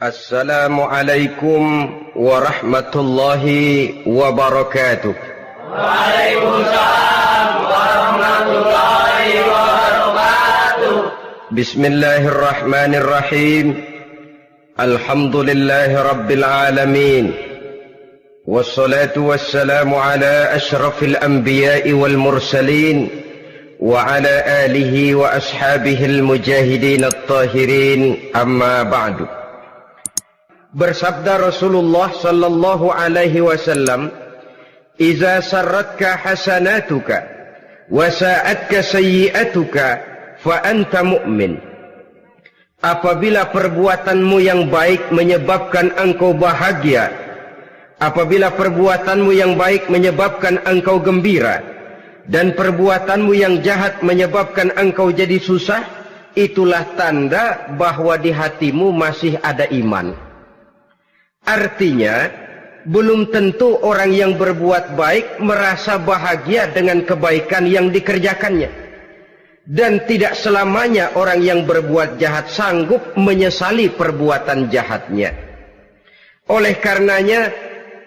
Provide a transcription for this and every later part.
Assalamualaikum warahmatullahi wabarakatuh. Waalaikumsalam warahmatullahi wabarakatuh. Bismillahirrahmanirrahim. Alhamdulillahi rabbil alamin. Wassalatu wassalamu ala ashrafil anbiya'i wal mursalin wa ala alihi wa ashabihil mujahidin at-tahirin, amma ba'du. Bersabda Rasulullah sallallahu alaihi wasallam, "Iza sarratka hasanatuka wa sa'atka sayyi'atuka fa anta mu'min." Apabila perbuatanmu yang baik menyebabkan engkau bahagia, apabila perbuatanmu yang baik menyebabkan engkau gembira, dan perbuatanmu yang jahat menyebabkan engkau jadi susah, itulah tanda bahwa di hatimu masih ada iman. Artinya, belum tentu orang yang berbuat baik merasa bahagia dengan kebaikan yang dikerjakannya. Dan tidak selamanya orang yang berbuat jahat sanggup menyesali perbuatan jahatnya. Oleh karenanya,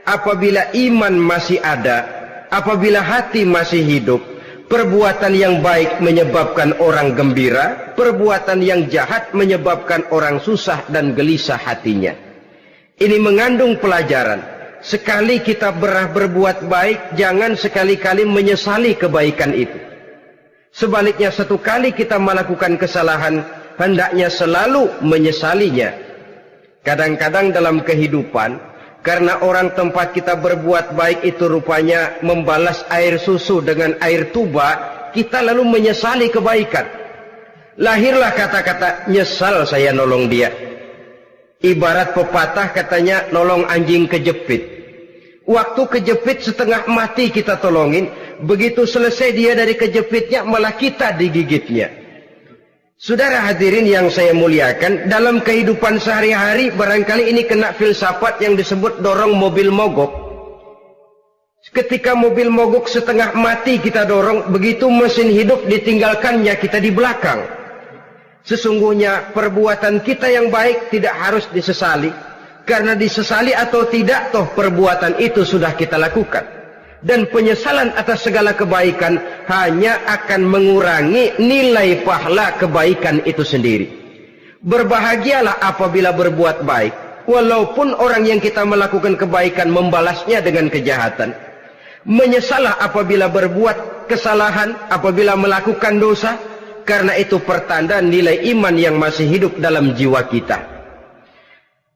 apabila iman masih ada, apabila hati masih hidup, perbuatan yang baik menyebabkan orang gembira, perbuatan yang jahat menyebabkan orang susah dan gelisah hatinya. Ini mengandung pelajaran. Sekali kita berbuat baik, jangan sekali-kali menyesali kebaikan itu. Sebaliknya, satu kali kita melakukan kesalahan, hendaknya selalu menyesalinya. Kadang-kadang dalam kehidupan, karena orang tempat kita berbuat baik itu rupanya membalas air susu dengan air tuba, kita lalu menyesali kebaikan. Lahirlah kata-kata, "Nyesal saya nolong dia." Ibarat pepatah katanya, nolong anjing kejepit. Waktu kejepit setengah mati kita tolongin, begitu selesai dia dari kejepitnya malah kita digigitnya. Saudara hadirin yang saya muliakan, dalam kehidupan sehari-hari barangkali ini kena filsafat yang disebut dorong mobil mogok. Ketika mobil mogok setengah mati kita dorong, begitu mesin hidup ditinggalkannya kita di belakang. Sesungguhnya perbuatan kita yang baik tidak harus disesali, karena disesali atau tidak, toh perbuatan itu sudah kita lakukan. Dan penyesalan atas segala kebaikan hanya akan mengurangi nilai pahala kebaikan itu sendiri. Berbahagialah apabila berbuat baik, walaupun orang yang kita melakukan kebaikan membalasnya dengan kejahatan. Menyesalah apabila berbuat kesalahan, apabila melakukan dosa, karena itu pertanda nilai iman yang masih hidup dalam jiwa kita.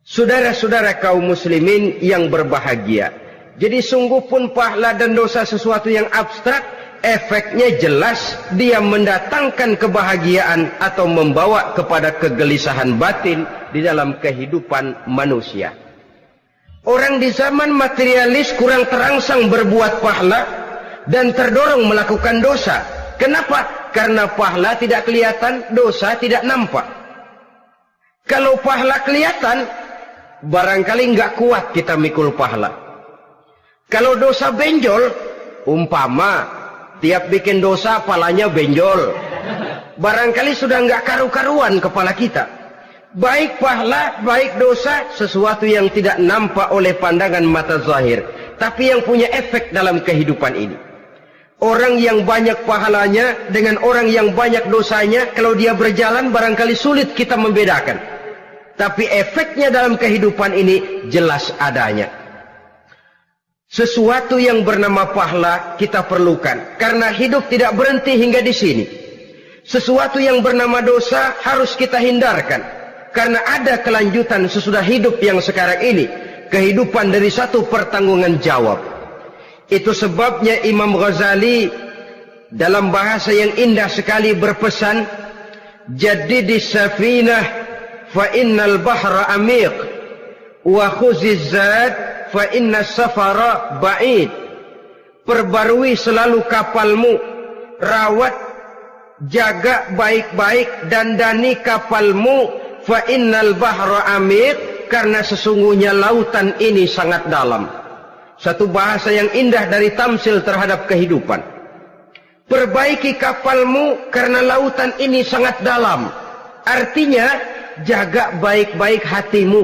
Saudara-saudara kaum muslimin yang berbahagia, jadi sungguh pun pahala dan dosa sesuatu yang abstrak, efeknya jelas dia mendatangkan kebahagiaan atau membawa kepada kegelisahan batin di dalam kehidupan manusia. Orang di zaman materialis kurang terangsang berbuat pahala dan terdorong melakukan dosa. Kenapa? Karena pahala tidak kelihatan, dosa tidak nampak. Kalau pahala kelihatan, barangkali nggak kuat kita mikul pahala. Kalau dosa benjol, umpama tiap bikin dosa palanya benjol, barangkali sudah nggak karu-karuan kepala kita. Baik pahala, baik dosa, sesuatu yang tidak nampak oleh pandangan mata zahir, tapi yang punya efek dalam kehidupan ini. Orang yang banyak pahalanya dengan orang yang banyak dosanya, kalau dia berjalan barangkali sulit kita membedakan. Tapi efeknya dalam kehidupan ini jelas adanya. Sesuatu yang bernama pahala kita perlukan, karena hidup tidak berhenti hingga di sini. Sesuatu yang bernama dosa harus kita hindarkan, karena ada kelanjutan sesudah hidup yang sekarang ini. Kehidupan dari satu pertanggungan jawab. Itu sebabnya Imam Ghazali dalam bahasa yang indah sekali berpesan, "Jaddidis safinah fa innal bahra amiq wa khuziz zad fa innas safara ba'id." Perbarui selalu kapalmu, rawat, jaga baik-baik, dandani kapalmu, fa innal bahra amiq, karena sesungguhnya lautan ini sangat dalam. Satu bahasa yang indah dari tamsil terhadap kehidupan. Perbaiki kapalmu karena lautan ini sangat dalam. Artinya, jaga baik-baik hatimu.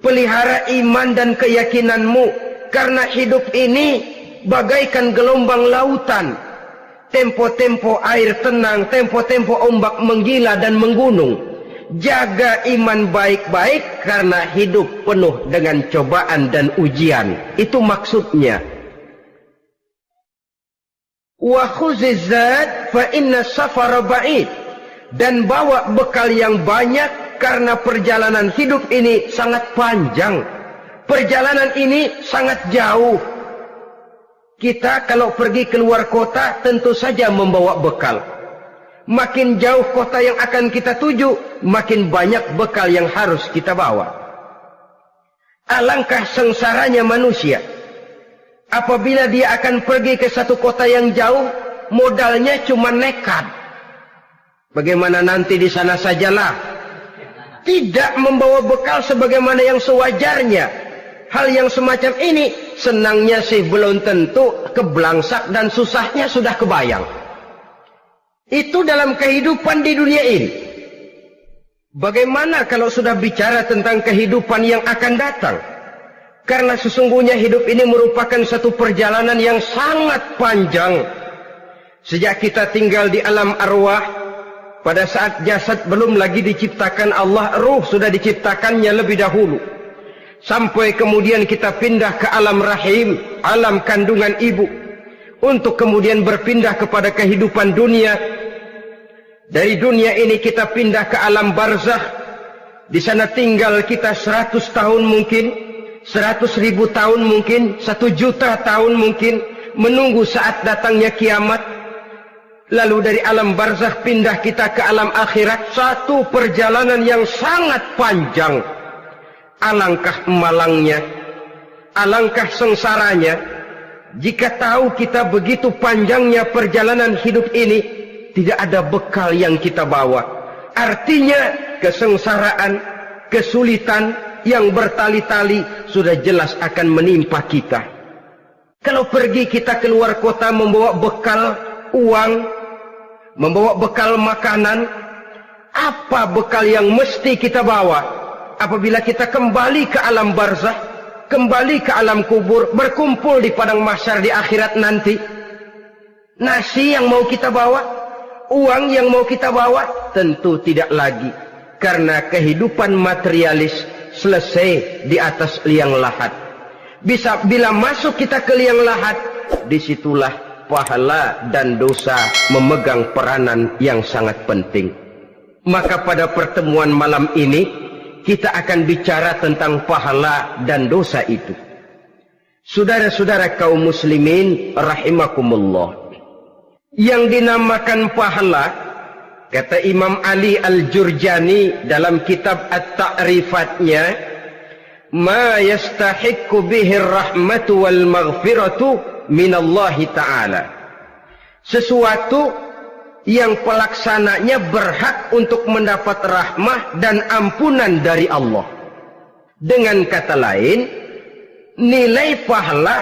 Pelihara iman dan keyakinanmu, karena hidup ini bagaikan gelombang lautan. Tempo-tempo air tenang, tempo-tempo ombak menggila dan menggunung. Jaga iman baik-baik karena hidup penuh dengan cobaan dan ujian. Itu maksudnya. Wa khuziz zad fa inna safara ba'id. Dan bawa bekal yang banyak karena perjalanan hidup ini sangat panjang. Perjalanan ini sangat jauh. Kita kalau pergi keluar kota tentu saja membawa bekal. Makin jauh kota yang akan kita tuju, makin banyak bekal yang harus kita bawa. Alangkah sengsaranya manusia apabila dia akan pergi ke satu kota yang jauh, modalnya cuma nekat. Bagaimana nanti di sana sajalah. Tidak membawa bekal sebagaimana yang sewajarnya. Hal yang semacam ini senangnya sih belum tentu, keblangsak dan susahnya sudah kebayang. Itu dalam kehidupan di dunia ini. Bagaimana kalau sudah bicara tentang kehidupan yang akan datang? Karena sesungguhnya hidup ini merupakan satu perjalanan yang sangat panjang. Sejak kita tinggal di alam arwah, pada saat jasad belum lagi diciptakan Allah, ruh sudah diciptakannya lebih dahulu. Sampai kemudian kita pindah ke alam rahim, alam kandungan ibu. Untuk kemudian berpindah kepada kehidupan dunia. Dari dunia ini kita pindah ke alam barzakh. Di sana tinggal kita 100 tahun mungkin, 100.000 tahun mungkin, 1 juta tahun mungkin, menunggu saat datangnya kiamat. Lalu dari alam barzakh pindah kita ke alam akhirat. Satu perjalanan yang sangat panjang. Alangkah malangnya, alangkah sengsaranya jika tahu kita begitu panjangnya perjalanan hidup ini, tidak ada bekal yang kita bawa. Artinya kesengsaraan, kesulitan yang bertali-tali sudah jelas akan menimpa kita. Kalau pergi kita keluar kota membawa bekal uang, membawa bekal makanan, apa bekal yang mesti kita bawa? Apabila kita kembali ke alam barzakh, kembali ke alam kubur, berkumpul di padang mahsyar di akhirat nanti, nasi yang mau kita bawa, uang yang mau kita bawa, tentu tidak lagi. Karena kehidupan materialis selesai di atas liang lahat. Bila masuk kita ke liang lahat, disitulah pahala dan dosa memegang peranan yang sangat penting. Maka pada pertemuan malam ini kita akan bicara tentang pahala dan dosa itu. Saudara-saudara kaum muslimin rahimakumullah, yang dinamakan pahala, kata Imam Ali Al-Jurjani dalam kitab At-Ta'rifatnya, ma yastahiqqu bihi ar-rahmatu wal maghfiratu minallahi ta'ala. Sesuatu yang pelaksananya berhak untuk mendapat rahmah dan ampunan dari Allah. Dengan kata lain, nilai pahala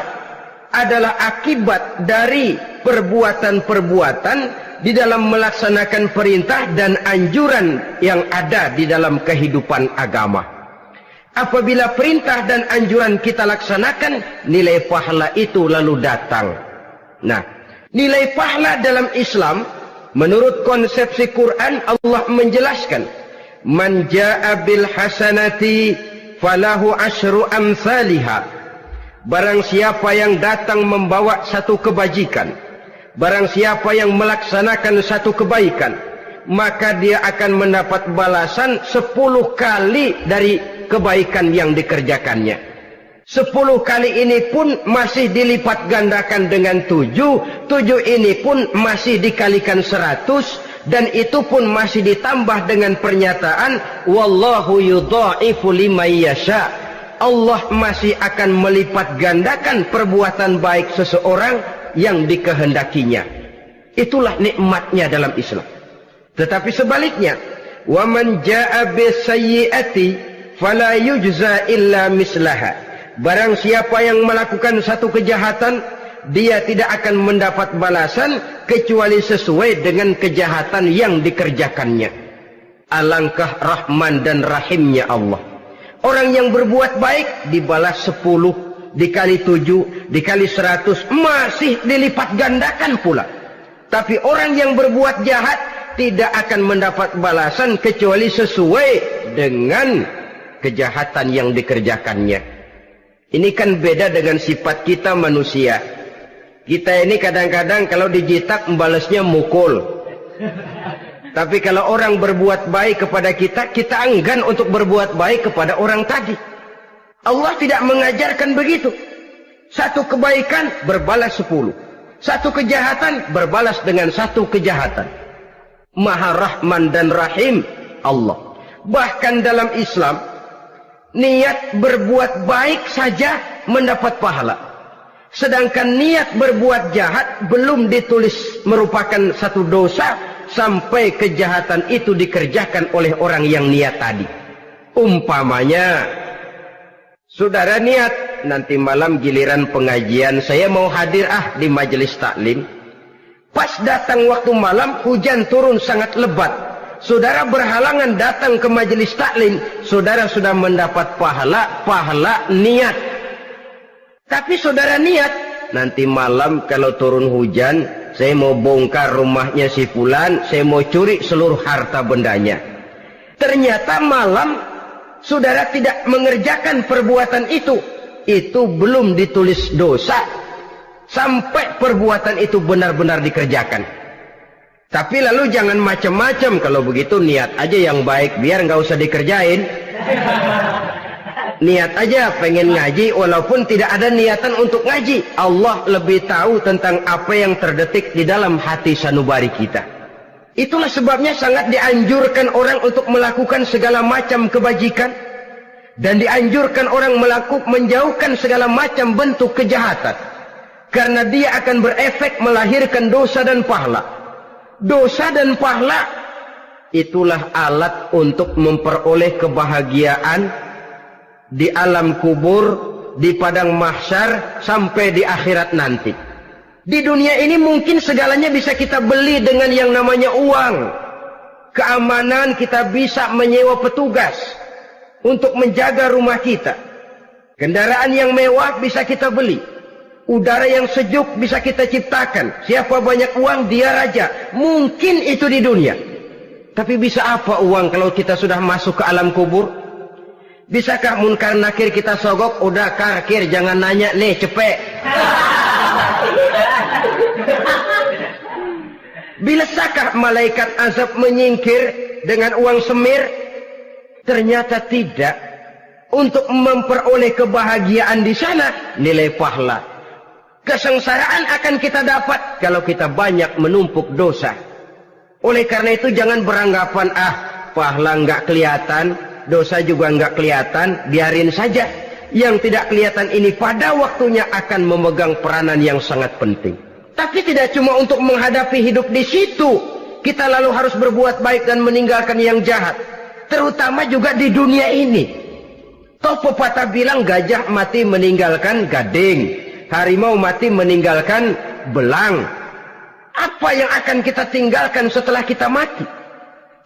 adalah akibat dari perbuatan-perbuatan di dalam melaksanakan perintah dan anjuran yang ada di dalam kehidupan agama. Apabila perintah dan anjuran kita laksanakan, nilai pahala itu lalu datang. Nah, nilai pahala dalam Islam, menurut konsepsi Quran, Allah menjelaskan, man jaa bil hasanati falahu asyru amsalihha. Barang siapa yang datang membawa satu kebajikan, barang siapa yang melaksanakan satu kebaikan, maka dia akan mendapat balasan 10 kali dari kebaikan yang dikerjakannya. 10 kali ini pun masih dilipat gandakan dengan 7 ini pun masih dikalikan 100, dan itu pun masih ditambah dengan pernyataan wallahu yudha'ifu liman yasha. Allah masih akan melipat gandakan perbuatan baik seseorang yang dikehendakinya. Itulah nikmatnya dalam Islam. Tetapi sebaliknya, wa man jaa'a bisayyi'ati fala yujza illa mislaha. Barang siapa yang melakukan satu kejahatan, dia tidak akan mendapat balasan kecuali sesuai dengan kejahatan yang dikerjakannya. Alangkah rahman dan rahimnya Allah. Orang yang berbuat baik dibalas 10, dikali 7, dikali 100, masih dilipat gandakan pula. Tapi orang yang berbuat jahat tidak akan mendapat balasan kecuali sesuai dengan kejahatan yang dikerjakannya. Ini kan beda dengan sifat kita manusia. Kita ini kadang-kadang kalau dijitak membalasnya mukul. Tapi kalau orang berbuat baik kepada kita, kita enggan untuk berbuat baik kepada orang tadi. Allah tidak mengajarkan begitu. Satu kebaikan berbalas 10. Satu kejahatan berbalas dengan satu kejahatan. Maha Rahman dan Rahim Allah. Bahkan dalam Islam, niat berbuat baik saja mendapat pahala. Sedangkan niat berbuat jahat belum ditulis merupakan satu dosa sampai kejahatan itu dikerjakan oleh orang yang niat tadi. Umpamanya, saudara niat, nanti malam giliran pengajian saya mau hadir di majelis taklim. Pas datang waktu malam, hujan turun sangat lebat. Saudara berhalangan datang ke majelis taklim, saudara sudah mendapat pahala niat. Tapi saudara niat, nanti malam kalau turun hujan, saya mau bongkar rumahnya si fulan, saya mau curi seluruh harta bendanya. Ternyata malam saudara tidak mengerjakan perbuatan itu belum ditulis dosa sampai perbuatan itu benar-benar dikerjakan. Tapi lalu jangan macam-macam, kalau begitu niat aja yang baik biar nggak usah dikerjain. Niat aja pengen ngaji walaupun tidak ada niatan untuk ngaji. Allah lebih tahu tentang apa yang terdetik di dalam hati sanubari kita. Itulah sebabnya sangat dianjurkan orang untuk melakukan segala macam kebajikan. Dan dianjurkan orang menjauhkan segala macam bentuk kejahatan. Karena dia akan berefek melahirkan dosa dan pahala. Dosa dan pahala itulah alat untuk memperoleh kebahagiaan di alam kubur, di padang mahsyar, sampai di akhirat nanti. Di dunia ini mungkin segalanya bisa kita beli dengan yang namanya uang. Keamanan kita bisa menyewa petugas untuk menjaga rumah kita. Kendaraan yang mewah bisa kita beli. Udara yang sejuk bisa kita ciptakan. Siapa banyak uang, dia raja. Mungkin itu di dunia. Tapi bisa apa uang kalau kita sudah masuk ke alam kubur? Bisakah munkar nakir kita sogok? Udah karkir, jangan nanya nih, cepet. Bisakah malaikat azab menyingkir dengan uang semir? Ternyata tidak. Untuk memperoleh kebahagiaan di sana, nilai pahala. Kesengsaraan akan kita dapat kalau kita banyak menumpuk dosa. Oleh karena itu jangan beranggapan pahala nggak kelihatan, dosa juga nggak kelihatan, biarin saja. Yang tidak kelihatan ini pada waktunya akan memegang peranan yang sangat penting. Tapi tidak cuma untuk menghadapi hidup di situ, kita lalu harus berbuat baik dan meninggalkan yang jahat. Terutama juga di dunia ini. Toh pepatah bilang gajah mati meninggalkan gading, harimau mati meninggalkan belang. Apa yang akan kita tinggalkan setelah kita mati?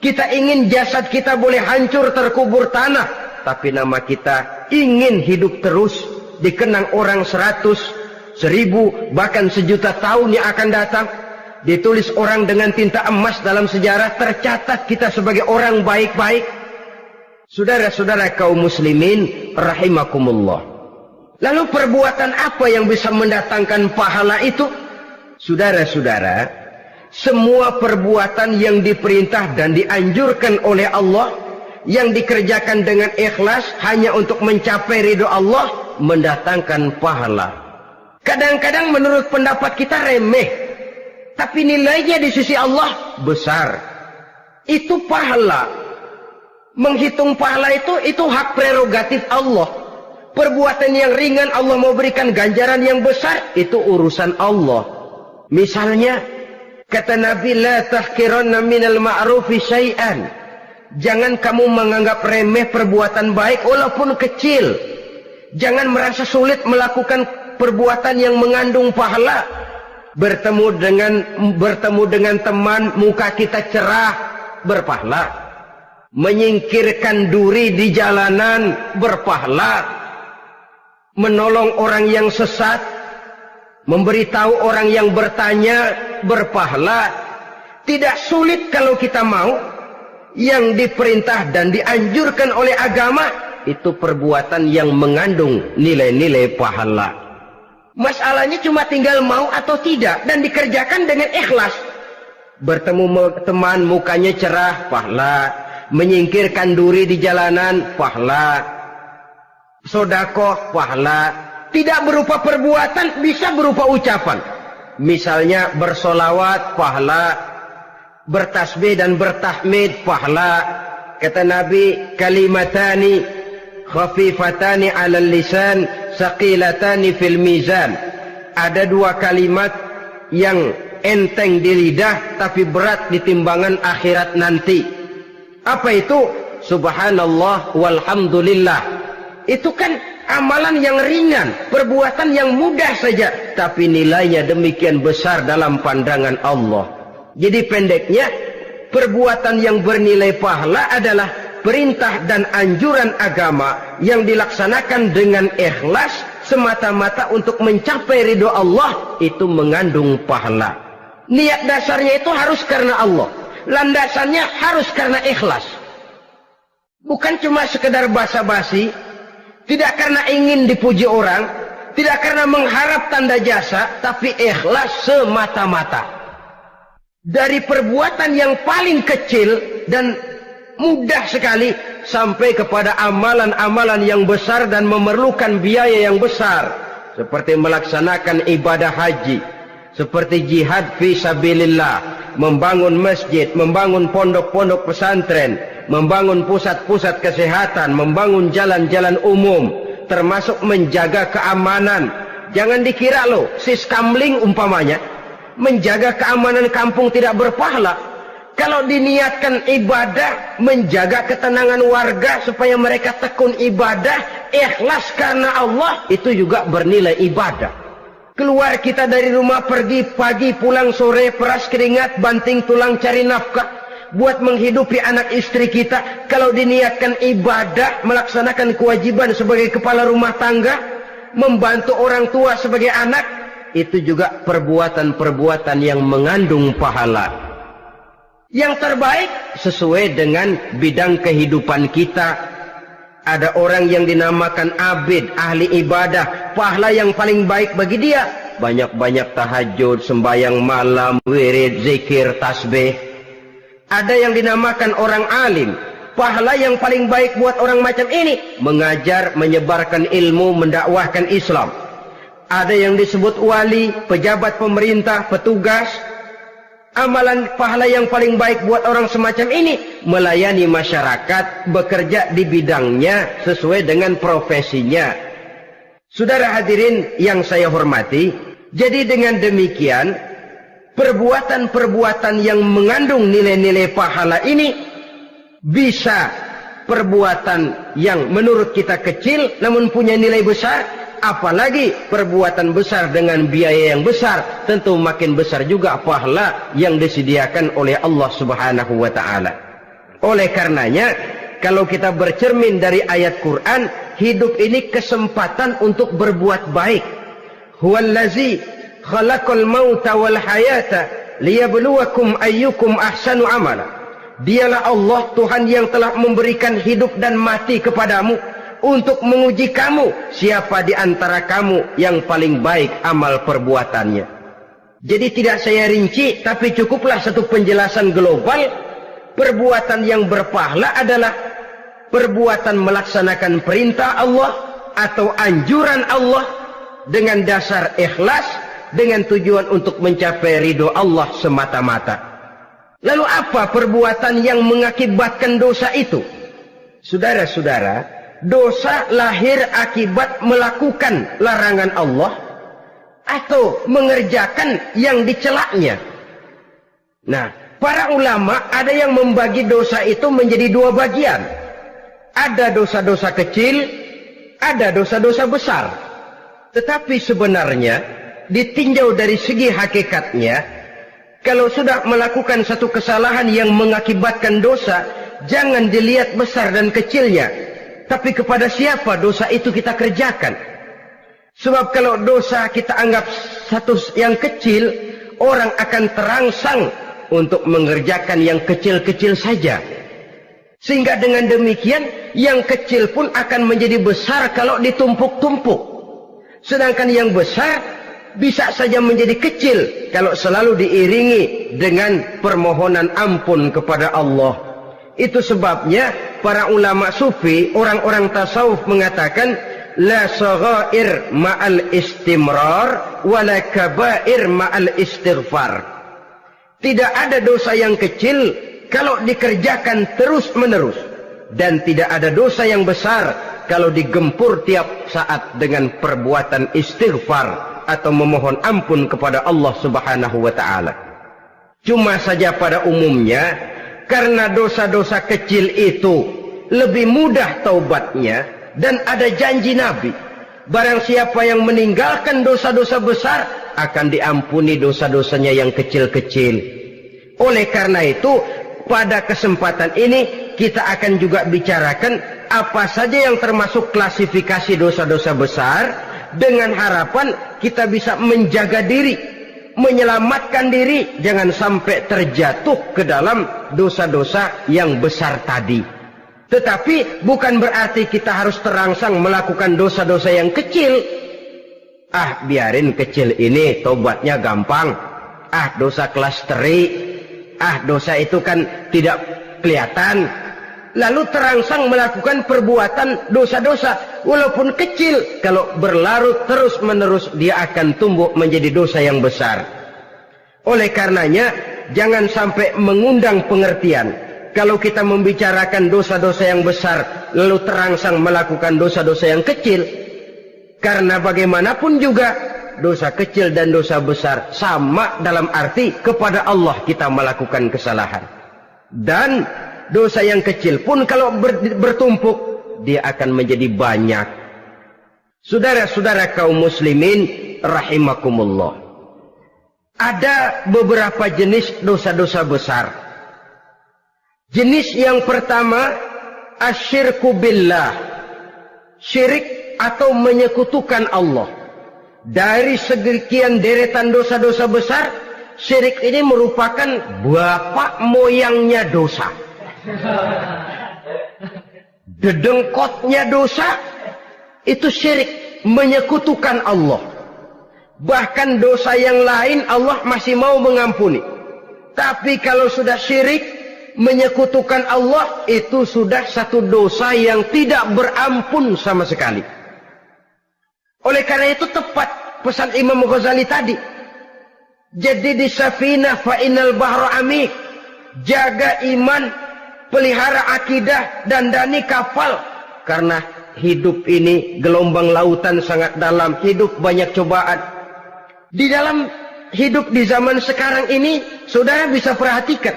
Kita ingin jasad kita boleh hancur terkubur tanah, tapi nama kita ingin hidup terus, dikenang orang 100, 1000, bahkan 1.000.000 tahun yang akan datang. Ditulis orang dengan tinta emas dalam sejarah, tercatat kita sebagai orang baik-baik. Saudara-saudara kaum muslimin rahimakumullah. Lalu perbuatan apa yang bisa mendatangkan pahala itu? Saudara-saudara, semua perbuatan yang diperintah dan dianjurkan oleh Allah, yang dikerjakan dengan ikhlas hanya untuk mencapai ridho Allah, mendatangkan pahala. Kadang-kadang menurut pendapat kita remeh, tapi nilainya di sisi Allah besar. Itu pahala. Menghitung pahala itu hak prerogatif Allah. Perbuatan yang ringan Allah mau berikan ganjaran yang besar, itu urusan Allah. Misalnya, kata Nabi, la tahkiranna minal ma'rufi syai'an. Jangan kamu menganggap remeh perbuatan baik walaupun kecil. Jangan merasa sulit melakukan perbuatan yang mengandung pahala. Bertemu dengan teman, muka kita cerah, berpahala. menyingkirkan duri di jalanan berpahala, menolong orang yang sesat, memberitahu orang yang bertanya berpahala. Tidak sulit kalau kita mau. Yang diperintah dan dianjurkan oleh agama itu perbuatan yang mengandung nilai-nilai pahala. Masalahnya cuma tinggal mau atau tidak dan dikerjakan dengan ikhlas. Bertemu teman mukanya cerah, pahala. Menyingkirkan duri di jalanan, pahala. Sedekah, pahala. Tidak berupa perbuatan, bisa berupa ucapan. Misalnya bersolawat, pahala. Bertasbih dan bertahmid, pahala. Kata Nabi, kalimatani khafifatani 'alal lisan, saqilatani fil mizan. Ada dua kalimat yang enteng di lidah tapi berat di timbangan akhirat nanti. Apa itu? Subhanallah walhamdulillah. Itu kan amalan yang ringan, perbuatan yang mudah saja, tapi nilainya demikian besar dalam pandangan Allah. Jadi pendeknya, perbuatan yang bernilai pahala adalah perintah dan anjuran agama yang dilaksanakan dengan ikhlas semata-mata untuk mencapai ridho Allah, itu mengandung pahala. Niat dasarnya itu harus karena Allah, landasannya harus karena ikhlas. Bukan cuma sekedar basa-basi, tidak karena ingin dipuji orang, tidak karena mengharap tanda jasa, tapi ikhlas semata-mata. Dari perbuatan yang paling kecil dan mudah sekali sampai kepada amalan-amalan yang besar dan memerlukan biaya yang besar, seperti melaksanakan ibadah haji, seperti jihad fi sabilillah, membangun masjid, membangun pondok-pondok pesantren, membangun pusat-pusat kesehatan, membangun jalan-jalan umum, termasuk menjaga keamanan. Jangan dikira loh, siskamling umpamanya, menjaga keamanan kampung tidak berpahala. Kalau diniatkan ibadah, menjaga ketenangan warga supaya mereka tekun ibadah, ikhlas karena Allah, itu juga bernilai ibadah. Keluar kita dari rumah, pergi pagi, pulang sore, peras keringat, banting tulang cari nafkah buat menghidupi anak istri kita. Kalau diniatkan ibadah, melaksanakan kewajiban sebagai kepala rumah tangga, membantu orang tua sebagai anak, itu juga perbuatan-perbuatan yang mengandung pahala. Yang terbaik sesuai dengan bidang kehidupan kita. Ada orang yang dinamakan abid, ahli ibadah, pahala yang paling baik bagi dia banyak-banyak tahajud, sembahyang malam, wirid, zikir, tasbih. Ada yang dinamakan orang alim, pahala yang paling baik buat orang macam ini mengajar, menyebarkan ilmu, mendakwahkan Islam. Ada yang disebut wali, pejabat pemerintah, petugas. Amalan pahala yang paling baik buat orang semacam ini melayani masyarakat, bekerja di bidangnya sesuai dengan profesinya. Saudara hadirin yang saya hormati, jadi dengan demikian perbuatan-perbuatan yang mengandung nilai-nilai pahala ini bisa perbuatan yang menurut kita kecil namun punya nilai besar. Apalagi perbuatan besar dengan biaya yang besar, tentu makin besar juga pahala yang disediakan oleh Allah Subhanahu wa ta'ala. Oleh karenanya, kalau kita bercermin dari ayat Quran, hidup ini kesempatan untuk berbuat baik. Huwallazi khalaqal mauta wal hayata liyabluwakum ayyukum ahsanu amala. Dialah Allah, Tuhan yang telah memberikan hidup dan mati kepadamu untuk menguji kamu, siapa di antara kamu yang paling baik amal perbuatannya. Jadi tidak saya rinci, tapi cukuplah satu penjelasan global. Perbuatan yang berpahala adalah perbuatan melaksanakan perintah Allah atau anjuran Allah dengan dasar ikhlas, dengan tujuan untuk mencapai ridho Allah semata-mata. Lalu apa perbuatan yang mengakibatkan dosa itu? Saudara-saudara, dosa lahir akibat melakukan larangan Allah atau mengerjakan yang dicelaknya. Nah, para ulama ada yang membagi dosa itu menjadi dua bagian. Ada dosa-dosa kecil, ada dosa-dosa besar. Tetapi sebenarnya ditinjau dari segi hakikatnya, kalau sudah melakukan satu kesalahan yang mengakibatkan dosa, jangan dilihat besar dan kecilnya, tapi kepada siapa dosa itu kita kerjakan. Sebab kalau dosa kita anggap satu yang kecil, orang akan terangsang untuk mengerjakan yang kecil-kecil saja. Sehingga dengan demikian, yang kecil pun akan menjadi besar kalau ditumpuk-tumpuk. Sedangkan yang besar bisa saja menjadi kecil kalau selalu diiringi dengan permohonan ampun kepada Allah. Itu sebabnya para ulama sufi, orang-orang tasawuf mengatakan, la saghair ma'al istimrar wala kabair ma'al istighfar. Tidak ada dosa yang kecil kalau dikerjakan terus-menerus, dan tidak ada dosa yang besar kalau digempur tiap saat dengan perbuatan istighfar atau memohon ampun kepada Allah Subhanahu wa taala. Cuma saja pada umumnya, karena dosa-dosa kecil itu lebih mudah taubatnya, dan ada janji Nabi, barang siapa yang meninggalkan dosa-dosa besar akan diampuni dosa-dosanya yang kecil-kecil. Oleh karena itu, pada kesempatan ini kita akan juga bicarakan apa saja yang termasuk klasifikasi dosa-dosa besar, dengan harapan kita bisa menjaga diri, menyelamatkan diri, jangan sampai terjatuh ke dalam dosa-dosa yang besar tadi. Tetapi bukan berarti kita harus terangsang melakukan dosa-dosa yang kecil. Biarin kecil ini, tobatnya gampang. Dosa kelas teri. Dosa itu kan tidak kelihatan. Lalu terangsang melakukan perbuatan dosa-dosa walaupun kecil, kalau berlarut terus-menerus dia akan tumbuh menjadi dosa yang besar. Oleh karenanya jangan sampai mengundang pengertian kalau kita membicarakan dosa-dosa yang besar lalu terangsang melakukan dosa-dosa yang kecil. Karena bagaimanapun juga dosa kecil dan dosa besar sama dalam arti kepada Allah kita melakukan kesalahan. Dan dosa yang kecil pun kalau bertumpuk, dia akan menjadi banyak. Saudara-saudara kaum muslimin rahimakumullah, ada beberapa jenis dosa-dosa besar. Jenis yang pertama, asyirku billah, syirik atau menyekutukan Allah. Dari sekian deretan dosa-dosa besar, syirik ini merupakan bapak moyangnya dosa. Dedengkotnya dosa itu syirik, menyekutukan Allah. Bahkan dosa yang lain Allah masih mau mengampuni, tapi kalau sudah syirik, menyekutukan Allah, itu sudah satu dosa yang tidak berampun sama sekali. Oleh karena itu tepat pesan Imam Ghazali tadi, jadi di safinah fa innal bahra amik, jaga iman, pelihara akidah, dandani kapal. Karena hidup ini gelombang lautan sangat dalam, hidup banyak cobaan. Di dalam hidup di zaman sekarang ini, saudara bisa perhatikan,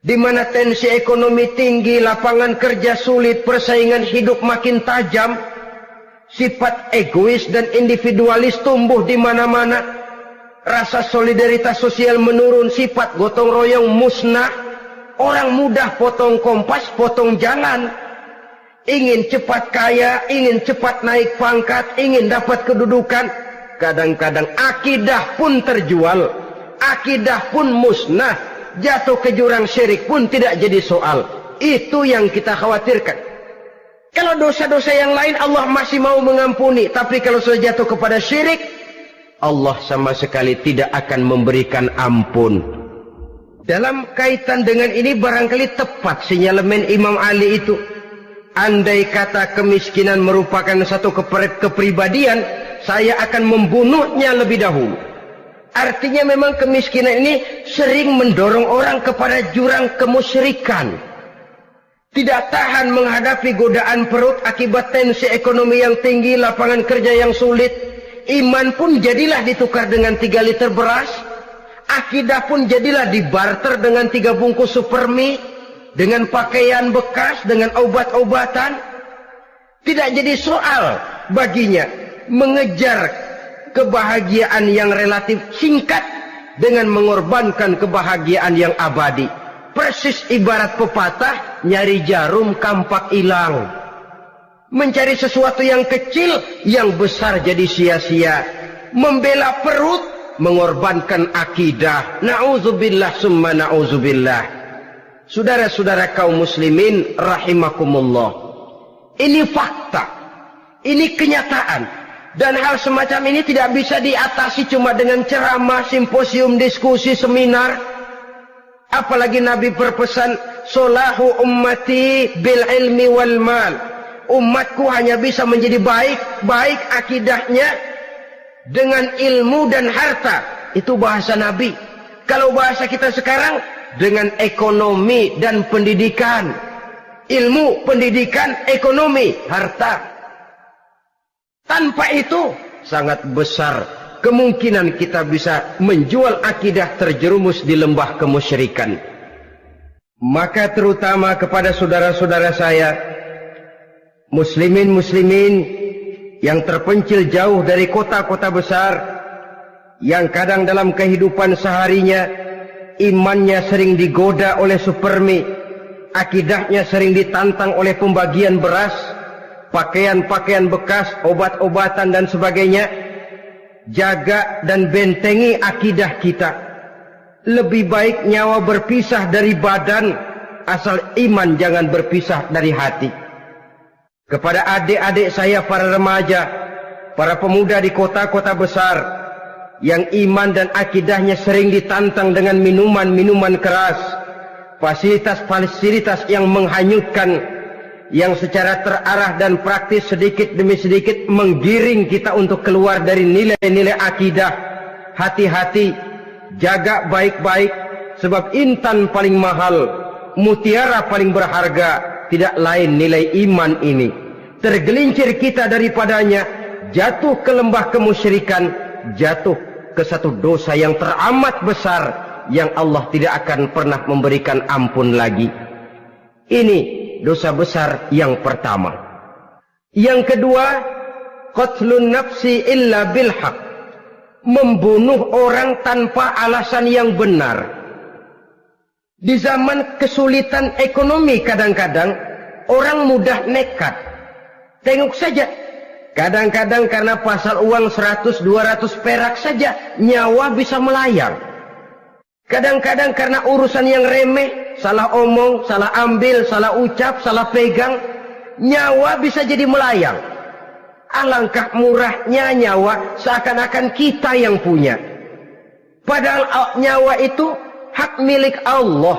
di mana tensi ekonomi tinggi, lapangan kerja sulit, persaingan hidup makin tajam, sifat egois dan individualis tumbuh di mana-mana, rasa solidaritas sosial menurun, sifat gotong royong musnah. Orang mudah potong kompas, potong jalan. Ingin cepat kaya, ingin cepat naik pangkat, ingin dapat kedudukan. Kadang-kadang akidah pun terjual, akidah pun musnah, jatuh ke jurang syirik pun tidak jadi soal. Itu yang kita khawatirkan. Kalau dosa-dosa yang lain Allah masih mau mengampuni, tapi kalau sudah jatuh kepada syirik, Allah sama sekali tidak akan memberikan ampun. Dalam kaitan dengan ini barangkali tepat sinyalemen Imam Ali itu. Andai kata kemiskinan merupakan satu kepribadian, saya akan membunuhnya lebih dahulu. Artinya memang kemiskinan ini sering mendorong orang kepada jurang kemusyrikan. Tidak tahan menghadapi godaan perut akibat tensi ekonomi yang tinggi, lapangan kerja yang sulit. Iman pun jadilah ditukar dengan 3 liter beras. Akidah pun jadilah dibarter dengan 3 bungkus supermi, dengan pakaian bekas, dengan obat-obatan. Tidak jadi soal baginya mengejar kebahagiaan yang relatif singkat dengan mengorbankan kebahagiaan yang abadi. Persis ibarat pepatah, nyari jarum kampak hilang. Mencari sesuatu yang kecil, yang besar jadi sia-sia. Membela perut, mengorbankan akidah. Na'udzubillah summa na'udzubillah. Saudara-saudara kaum muslimin rahimakumullah. Ini fakta. Ini kenyataan. Dan hal semacam ini tidak bisa diatasi cuma dengan ceramah, simposium, diskusi, seminar. Apalagi Nabi berpesan, solahu ummati bil ilmi wal mal. Umatku hanya bisa menjadi baik akidahnya dengan ilmu dan harta. Itu bahasa Nabi. Kalau bahasa kita sekarang, dengan ekonomi dan pendidikan. Ilmu, pendidikan, ekonomi, harta. Tanpa itu, sangat besar kemungkinan kita bisa menjual akidah terjerumus di lembah kemusyrikan. Maka terutama kepada saudara-saudara saya, muslimin yang terpencil jauh dari kota-kota besar, yang kadang dalam kehidupan seharinya imannya sering digoda oleh supermi, akidahnya sering ditantang oleh pembagian beras, pakaian-pakaian bekas, obat-obatan dan sebagainya. Jaga dan bentengi akidah kita. Lebih baik nyawa berpisah dari badan, asal iman jangan berpisah dari hati. Kepada adik-adik saya para remaja, para pemuda di kota-kota besar, yang iman dan akidahnya sering ditantang dengan minuman-minuman keras, fasilitas-fasilitas yang menghanyutkan, yang secara terarah dan praktis sedikit demi sedikit menggiring kita untuk keluar dari nilai-nilai akidah. Hati-hati, jaga baik-baik, sebab intan paling mahal, mutiara paling berharga, tidak lain nilai iman ini. Tergelincir kita daripadanya, jatuh ke lembah kemusyrikan, jatuh ke satu dosa yang teramat besar, yang Allah tidak akan pernah memberikan ampun lagi. Ini dosa besar yang pertama. Yang kedua, qatlun nafsi illa bil haq. Membunuh orang tanpa alasan yang benar. Di zaman kesulitan ekonomi kadang-kadang orang mudah nekat. Tengok saja, kadang-kadang karena pasar uang 100-200 perak saja nyawa bisa melayang. Kadang-kadang karena urusan yang remeh, salah omong, salah ambil, salah ucap, salah pegang, nyawa bisa jadi melayang. Alangkah murahnya nyawa, seakan-akan kita yang punya. Padahal nyawa itu hak milik Allah.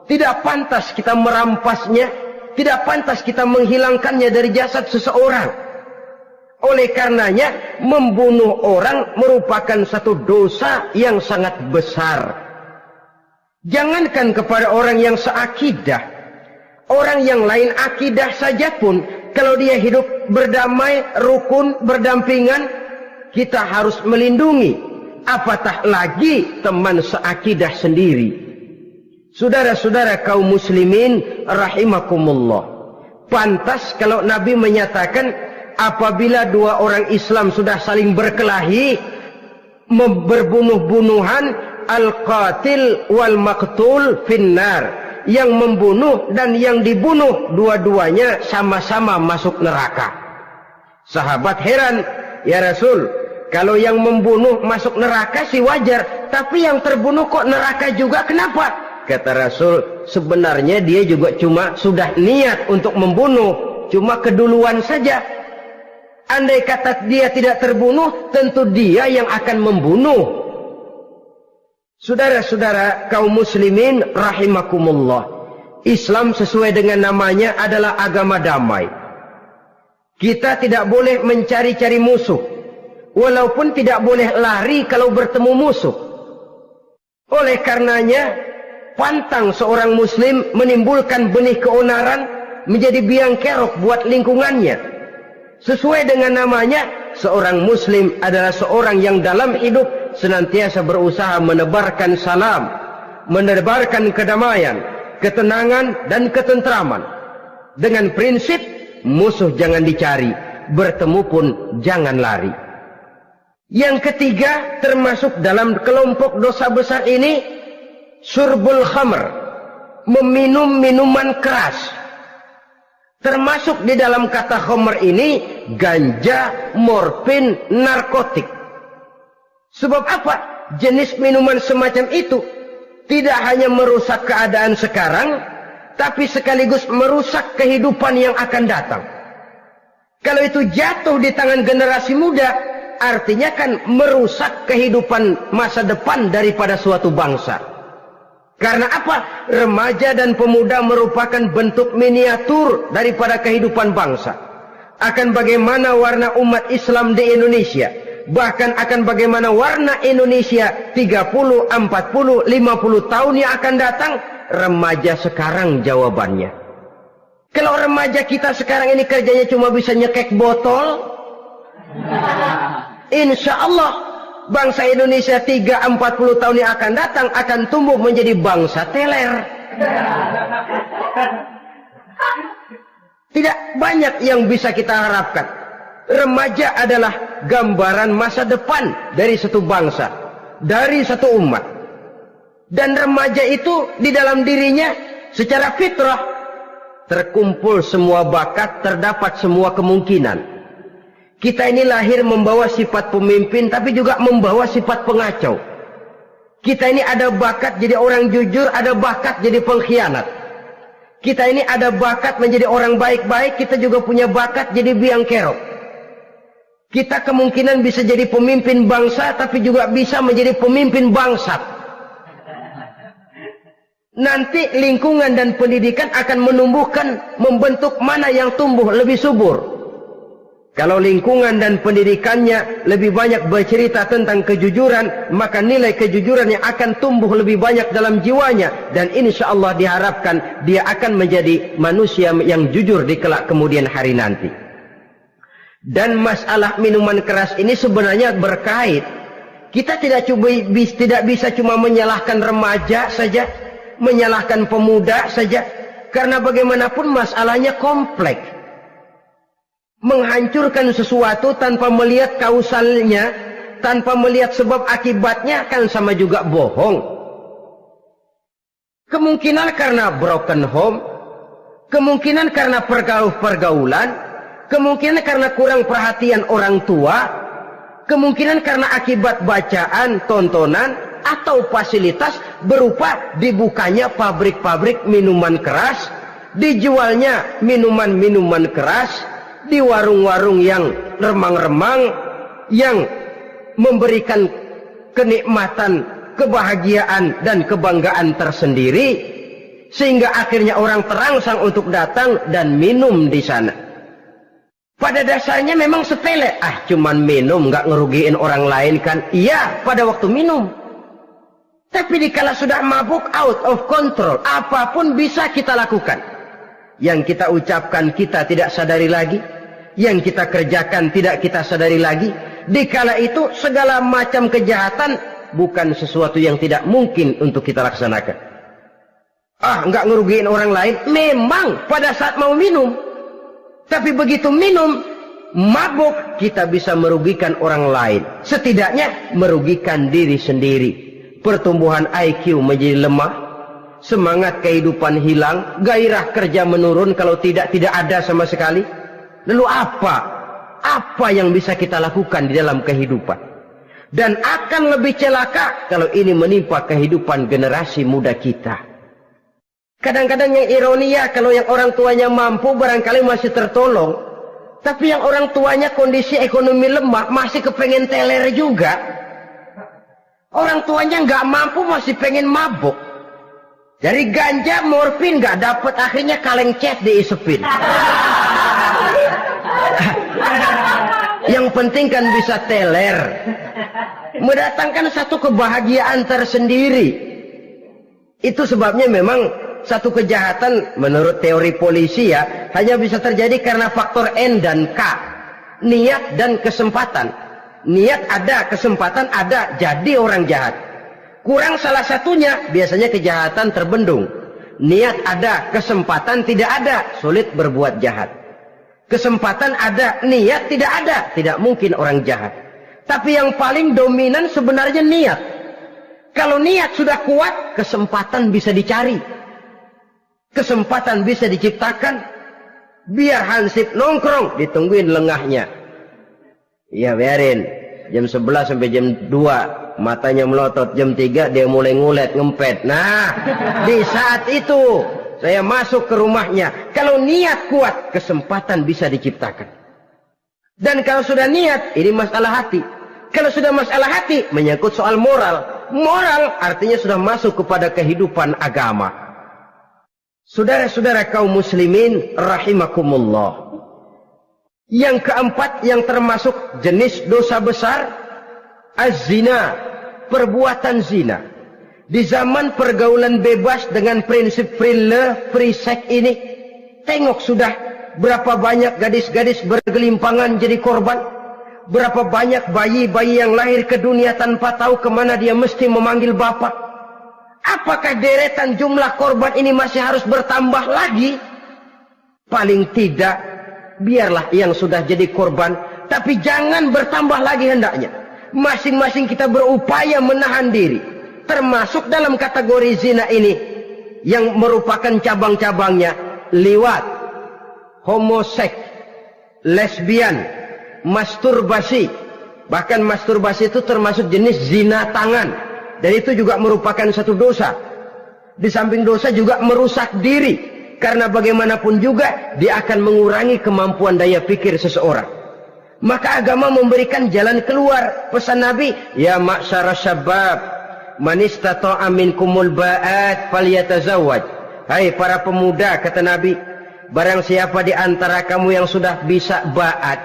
Tidak pantas kita merampasnya, tidak pantas kita menghilangkannya dari jasad seseorang. Oleh karenanya, membunuh orang merupakan satu dosa yang sangat besar. Jangankan kepada orang yang seakidah, orang yang lain akidah saja pun, kalau dia hidup berdamai, rukun, berdampingan, kita harus melindungi. Apatah lagi teman seakidah sendiri. Saudara-saudara kaum muslimin rahimakumullah. Pantas kalau Nabi menyatakan, apabila dua orang Islam sudah saling berkelahi, berbunuh-bunuhan, al-qatil wal maqtul finnar. Yang membunuh dan yang dibunuh, dua-duanya sama-sama masuk neraka. Sahabat heran, ya Rasul, kalau yang membunuh masuk neraka sih wajar, tapi yang terbunuh kok neraka juga, kenapa? Kata Rasul, sebenarnya dia juga cuma sudah niat untuk membunuh, cuma keduluan saja. Andai kata dia tidak terbunuh, tentu dia yang akan membunuh. Saudara-saudara kaum muslimin rahimakumullah, Islam sesuai dengan namanya adalah agama damai. Kita tidak boleh mencari-cari musuh, walaupun tidak boleh lari kalau bertemu musuh. Oleh karenanya, pantang seorang muslim menimbulkan benih keonaran menjadi biang kerok buat lingkungannya. Sesuai dengan namanya, seorang muslim adalah seorang yang dalam hidup senantiasa berusaha menebarkan salam, menebarkan kedamaian, ketenangan dan ketentraman. Dengan prinsip, musuh jangan dicari, bertemu pun jangan lari. Yang ketiga, termasuk dalam kelompok dosa besar ini, syurbul khamr, meminum minuman keras. Termasuk di dalam kata khamr ini ganja, morfin, narkotik. Sebab apa? Jenis minuman semacam itu tidak hanya merusak keadaan sekarang, tapi sekaligus merusak kehidupan yang akan datang. Kalau itu jatuh di tangan generasi muda, artinya kan merusak kehidupan masa depan daripada suatu bangsa. Karena apa? Remaja dan pemuda merupakan bentuk miniatur daripada kehidupan bangsa. Akan bagaimana warna umat Islam di Indonesia, bahkan akan bagaimana warna Indonesia 30, 40, 50 tahun yang akan datang, remaja sekarang jawabannya. Kalau remaja kita sekarang ini kerjanya cuma bisa nyekek botol, insya Allah bangsa Indonesia 30-40 tahun yang akan datang akan tumbuh menjadi bangsa teler. Tidak banyak yang bisa kita harapkan. Remaja adalah gambaran masa depan dari satu bangsa, dari satu umat. Dan remaja itu di dalam dirinya secara fitrah terkumpul semua bakat, terdapat semua kemungkinan. Kita ini lahir membawa sifat pemimpin, tapi juga membawa sifat pengacau. Kita ini ada bakat jadi orang jujur, ada bakat jadi pengkhianat. Kita ini ada bakat menjadi orang baik-baik, kita juga punya bakat jadi biang kerok. Kita kemungkinan bisa jadi pemimpin bangsa, tapi juga bisa menjadi pemimpin bangsat. Nanti lingkungan dan pendidikan akan menumbuhkan, membentuk mana yang tumbuh lebih subur. Kalau lingkungan dan pendidikannya lebih banyak bercerita tentang kejujuran, maka nilai kejujuran yang akan tumbuh lebih banyak dalam jiwanya. Dan insya Allah diharapkan dia akan menjadi manusia yang jujur di kelak kemudian hari nanti. Dan masalah minuman keras ini sebenarnya berkait. Kita tidak bisa cuma menyalahkan remaja saja, menyalahkan pemuda saja, karena bagaimanapun masalahnya kompleks. Menghancurkan sesuatu tanpa melihat kausalnya, tanpa melihat sebab akibatnya, kan sama juga bohong. Kemungkinan karena broken home, kemungkinan karena pergaulan, kemungkinan karena kurang perhatian orang tua, kemungkinan karena akibat bacaan, tontonan, atau fasilitas berupa dibukanya pabrik-pabrik minuman keras, dijualnya minuman-minuman keras di warung-warung yang remang-remang, yang memberikan kenikmatan, kebahagiaan dan kebanggaan tersendiri, sehingga akhirnya orang terangsang untuk datang dan minum di sana. Pada dasarnya memang sepele, cuman minum, nggak ngerugiin orang lain kan? Iya, pada waktu minum. Tapi dikala sudah mabuk, out of control, apapun bisa kita lakukan. Yang kita ucapkan kita tidak sadari lagi, yang kita kerjakan tidak kita sadari lagi. Dikala itu segala macam kejahatan bukan sesuatu yang tidak mungkin untuk kita laksanakan. Nggak ngerugiin orang lain, memang pada saat mau minum. Tapi begitu minum, mabuk, kita bisa merugikan orang lain. Setidaknya merugikan diri sendiri. Pertumbuhan IQ menjadi lemah, semangat kehidupan hilang, gairah kerja menurun, kalau tidak ada sama sekali. Lalu apa yang bisa kita lakukan di dalam kehidupan? Dan akan lebih celaka kalau ini menimpa kehidupan generasi muda kita. Kadang-kadang yang ironi ya, kalau yang orang tuanya mampu barangkali masih tertolong, tapi yang orang tuanya kondisi ekonomi lemah masih kepengen teler juga. Orang tuanya nggak mampu masih pengen mabuk. Dari ganja, morfin nggak dapat, akhirnya kaleng cet diisepin. Yang penting kan bisa teler, mendatangkan satu kebahagiaan tersendiri. Itu sebabnya memang satu kejahatan menurut teori polisi ya hanya bisa terjadi karena faktor N dan K, niat dan kesempatan. Niat ada, kesempatan ada, jadi orang jahat. Kurang salah satunya, biasanya kejahatan terbendung. Niat ada, kesempatan tidak ada, sulit berbuat jahat. Kesempatan ada, niat tidak ada, tidak mungkin orang jahat. Tapi yang paling dominan sebenarnya niat. Kalau niat sudah kuat, kesempatan bisa dicari. Kesempatan bisa diciptakan. Biar Hansip nongkrong, ditungguin lengahnya. Ya biarin. Jam 11 sampai jam 2. Matanya melotot. Jam 3 dia mulai ngulet, ngempet. Nah, di saat itu saya masuk ke rumahnya. Kalau niat kuat, kesempatan bisa diciptakan. Dan kalau sudah niat, ini masalah hati. Kalau sudah masalah hati, menyangkut soal moral. Moral artinya sudah masuk kepada kehidupan agama. Saudara-saudara kaum muslimin rahimakumullah. Yang keempat yang termasuk jenis dosa besar, az-zina, perbuatan zina. Di zaman pergaulan bebas dengan prinsip free love, free sex ini, tengok sudah berapa banyak gadis-gadis bergelimpangan jadi korban. Berapa banyak bayi-bayi yang lahir ke dunia tanpa tahu kemana dia mesti memanggil bapak. Apakah deretan jumlah korban ini masih harus bertambah lagi? Paling tidak, biarlah yang sudah jadi korban, tapi jangan bertambah lagi hendaknya. Masing-masing kita berupaya menahan diri. Termasuk dalam kategori zina ini, yang merupakan cabang-cabangnya, liwat, homoseks, lesbian, masturbasi. Bahkan masturbasi itu termasuk jenis zina tangan. Dan itu juga merupakan satu dosa. Di samping dosa juga merusak diri. Karena bagaimanapun juga dia akan mengurangi kemampuan daya pikir seseorang. Maka agama memberikan jalan keluar. Pesan Nabi, ya ma'syara syabab, man istata'a minkumul ba'at falyatazawwaj. Hai para pemuda, kata Nabi, barang siapa di antara kamu yang sudah bisa ba'at,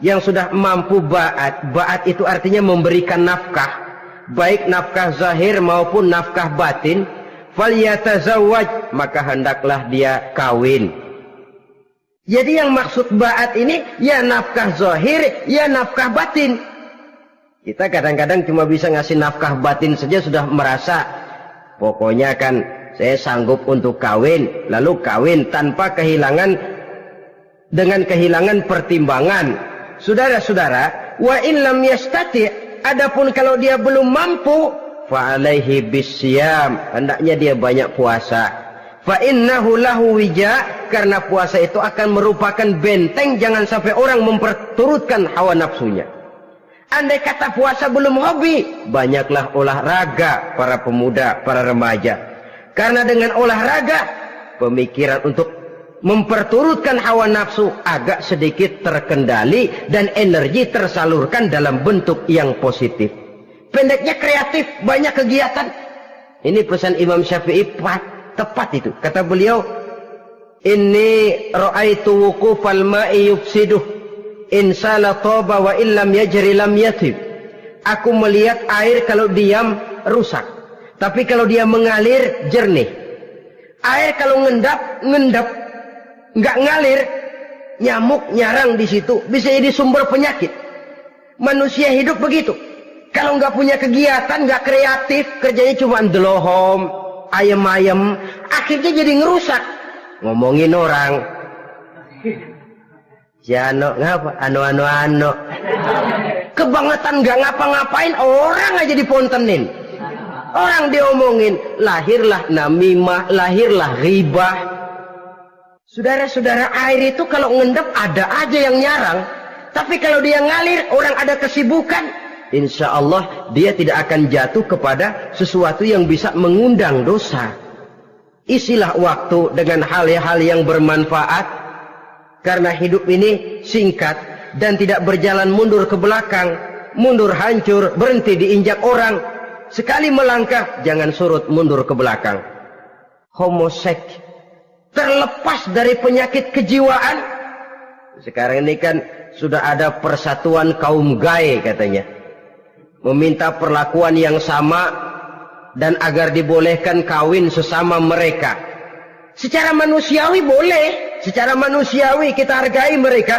yang sudah mampu ba'at. Ba'at itu artinya memberikan nafkah. Baik nafkah zahir maupun nafkah batin, falyatazawwaj, maka hendaklah dia kawin. Jadi yang maksud ba'at ini ya nafkah zahir, ya nafkah batin. Kita kadang-kadang cuma bisa ngasih nafkah batin saja sudah merasa pokoknya kan saya sanggup untuk kawin, lalu kawin tanpa kehilangan, dengan kehilangan pertimbangan. Saudara-saudara, wa in lam yastati', adapun kalau dia belum mampu, fa alaihi bisyam, hendaknya dia banyak puasa. Fa innahu lahu wija, karena puasa itu akan merupakan benteng jangan sampai orang memperturutkan hawa nafsunya. Andai kata puasa belum hobi, banyaklah olahraga para pemuda, para remaja. Karena dengan olahraga, pemikiran untuk memperturutkan hawa nafsu agak sedikit terkendali dan energi tersalurkan dalam bentuk yang positif. Pendeknya kreatif, banyak kegiatan. Ini pesan Imam Syafi'i tepat itu. Kata beliau, inni ra'aitu wuqufal ma'i yufsiduh in sala toba wa illam yajri lam yatib. Aku melihat air kalau diam rusak, tapi kalau dia mengalir jernih. Air kalau ngendap nggak ngalir, nyamuk nyarang di situ, bisa jadi sumber penyakit. Manusia hidup begitu. Kalau nggak punya kegiatan, nggak kreatif, kerjanya cuma delohom, ayam-ayam, akhirnya jadi ngerusak. Ngomongin orang, si Ano ngapa? Ano. Kebangetan nggak ngapa-ngapain, orang aja dipontenin. Orang diomongin, lahirlah namimah, lahirlah ghibah. Saudara-saudara, air itu kalau ngendap ada aja yang nyarang. Tapi kalau dia ngalir, orang ada kesibukan, insya Allah dia tidak akan jatuh kepada sesuatu yang bisa mengundang dosa. Isilah waktu dengan hal-hal yang bermanfaat. Karena hidup ini singkat dan tidak berjalan mundur ke belakang. Mundur hancur, berhenti diinjak orang. Sekali melangkah, jangan surut mundur ke belakang. Homoseks, terlepas dari penyakit kejiwaan. Sekarang ini kan sudah ada persatuan kaum gay katanya, meminta perlakuan yang sama dan agar dibolehkan kawin sesama mereka. Secara manusiawi boleh, secara manusiawi kita hargai mereka,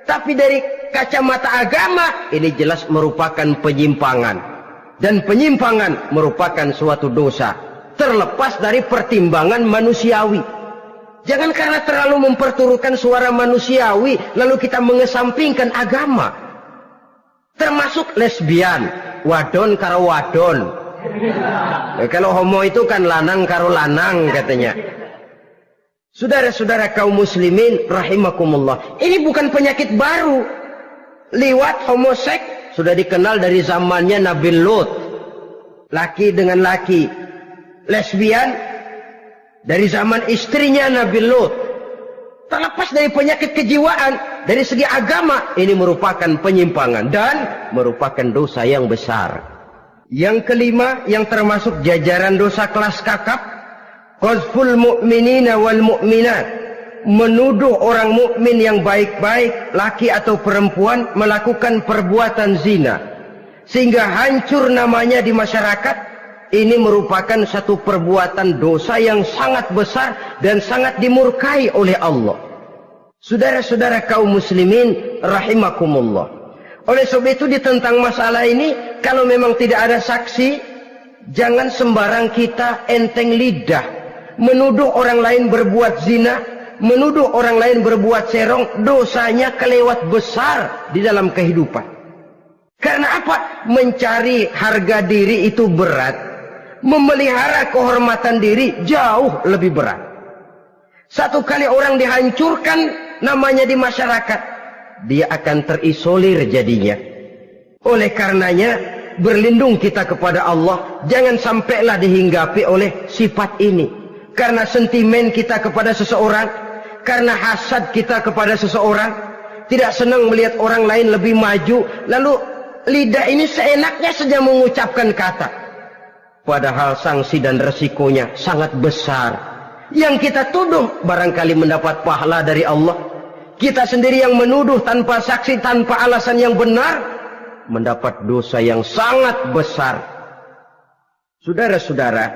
tapi dari kacamata agama ini jelas merupakan penyimpangan, dan penyimpangan merupakan suatu dosa terlepas dari pertimbangan manusiawi. Jangan karena terlalu memperturutkan suara manusiawi, lalu kita mengesampingkan agama. Termasuk lesbian, wadon karo wadon. Kalau homo itu kan lanang karo lanang katanya. Saudara-saudara kaum muslimin rahimakumullah, ini bukan penyakit baru. Liwat, homoseks sudah dikenal dari zamannya Nabi Lut. Laki dengan laki. Lesbian dari zaman istrinya Nabi Lut. Terlepas dari penyakit kejiwaan, dari segi agama, ini merupakan penyimpangan dan merupakan dosa yang besar. Yang kelima, yang termasuk jajaran dosa kelas kakap, qazful mu'minina wal mu'minat, menuduh orang mukmin yang baik-baik, laki atau perempuan, melakukan perbuatan zina sehingga hancur namanya di masyarakat. Ini merupakan satu perbuatan dosa yang sangat besar dan sangat dimurkai oleh Allah. Saudara-saudara kaum muslimin rahimakumullah. Oleh sebab itu tentang masalah ini, kalau memang tidak ada saksi, jangan sembarang kita enteng lidah menuduh orang lain berbuat zina, menuduh orang lain berbuat serong. Dosanya kelewat besar di dalam kehidupan. Karena apa? Mencari harga diri itu berat, memelihara kehormatan diri jauh lebih berat. Satu kali orang dihancurkan namanya di masyarakat, dia akan terisolir jadinya. Oleh karenanya, berlindung kita kepada Allah, jangan sampailah dihinggapi oleh sifat ini. Karena sentimen kita kepada seseorang, karena hasad kita kepada seseorang, tidak senang melihat orang lain lebih maju, lalu lidah ini seenaknya saja mengucapkan kata. Padahal sanksi dan resikonya sangat besar. Yang kita tuduh barangkali mendapat pahala dari Allah. Kita sendiri yang menuduh tanpa saksi, tanpa alasan yang benar, mendapat dosa yang sangat besar. Saudara-saudara,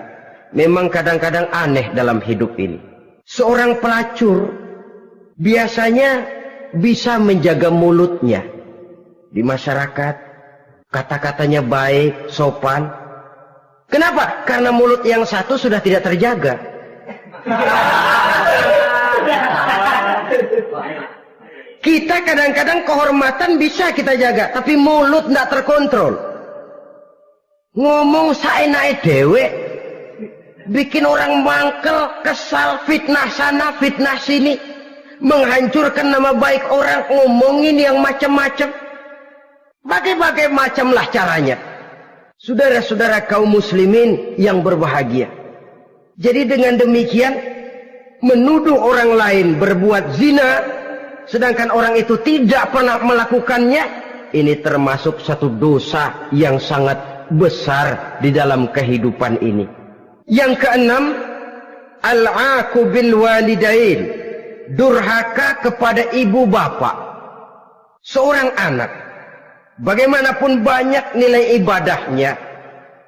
memang kadang-kadang aneh dalam hidup ini. Seorang pelacur biasanya bisa menjaga mulutnya di masyarakat, kata-katanya baik, sopan. Kenapa? Karena mulut yang satu sudah tidak terjaga. Kita kadang-kadang kehormatan bisa kita jaga, tapi mulut tidak terkontrol. Ngomong saenake dewe, bikin orang mangkel, kesal, fitnah sana, fitnah sini, menghancurkan nama baik orang, ngomongin yang macam-macam. Bagai-bagai macamlah caranya. Saudara-saudara kaum muslimin yang berbahagia. Jadi dengan demikian, menuduh orang lain berbuat zina, sedangkan orang itu tidak pernah melakukannya, ini termasuk satu dosa yang sangat besar di dalam kehidupan ini. Yang keenam, al-'aqu bil walidain, durhaka kepada ibu bapak. Seorang anak, bagaimanapun banyak nilai ibadahnya,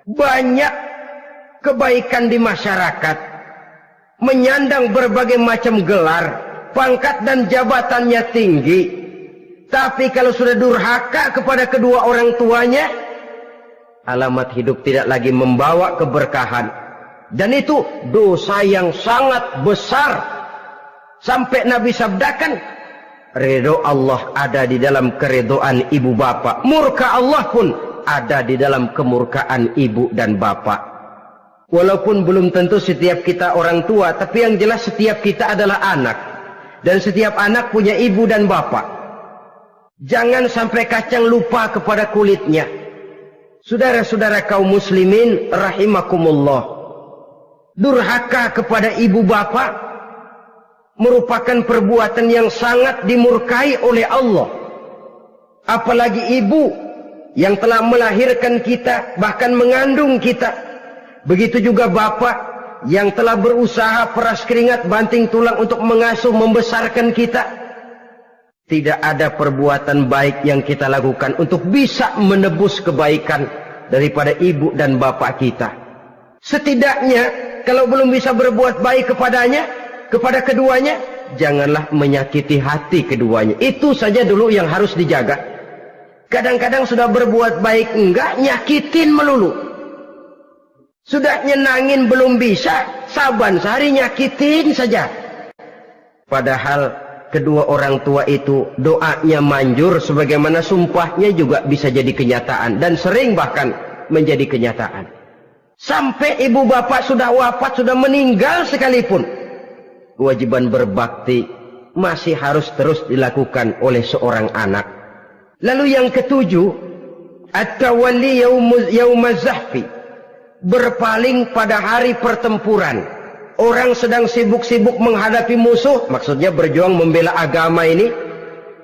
banyak kebaikan di masyarakat, menyandang berbagai macam gelar, pangkat dan jabatannya tinggi, tapi kalau sudah durhaka kepada kedua orang tuanya, alamat hidup tidak lagi membawa keberkahan. Dan itu dosa yang sangat besar. Sampai Nabi sabdakan, ridho Allah ada di dalam keridhaan ibu bapak. Murka Allah pun ada di dalam kemurkaan ibu dan bapak. Walaupun belum tentu setiap kita orang tua, tapi yang jelas setiap kita adalah anak. Dan setiap anak punya ibu dan bapak. Jangan sampai kacang lupa kepada kulitnya. Saudara-saudara kaum muslimin rahimakumullah. Durhaka kepada ibu bapak merupakan perbuatan yang sangat dimurkai oleh Allah. Apalagi ibu yang telah melahirkan kita, bahkan mengandung kita. Begitu juga bapak yang telah berusaha peras keringat banting tulang untuk mengasuh membesarkan kita. Tidak ada perbuatan baik yang kita lakukan untuk bisa menebus kebaikan daripada ibu dan bapak kita. Setidaknya kalau belum bisa berbuat baik kepadanya, kepada keduanya, janganlah menyakiti hati keduanya. Itu saja dulu yang harus dijaga. Kadang-kadang sudah berbuat baik enggak, nyakitin melulu. Sudah nyenangin belum bisa, saban sehari nyakitin saja. Padahal kedua orang tua itu doanya manjur, sebagaimana sumpahnya juga bisa jadi kenyataan. Dan sering bahkan menjadi kenyataan. Sampai ibu bapak sudah wafat, sudah meninggal sekalipun, kewajiban berbakti masih harus terus dilakukan oleh seorang anak. Lalu yang ketujuh, at-tawalli yaumaz zahfi, berpaling pada hari pertempuran. Orang sedang sibuk-sibuk menghadapi musuh, maksudnya berjuang membela agama ini,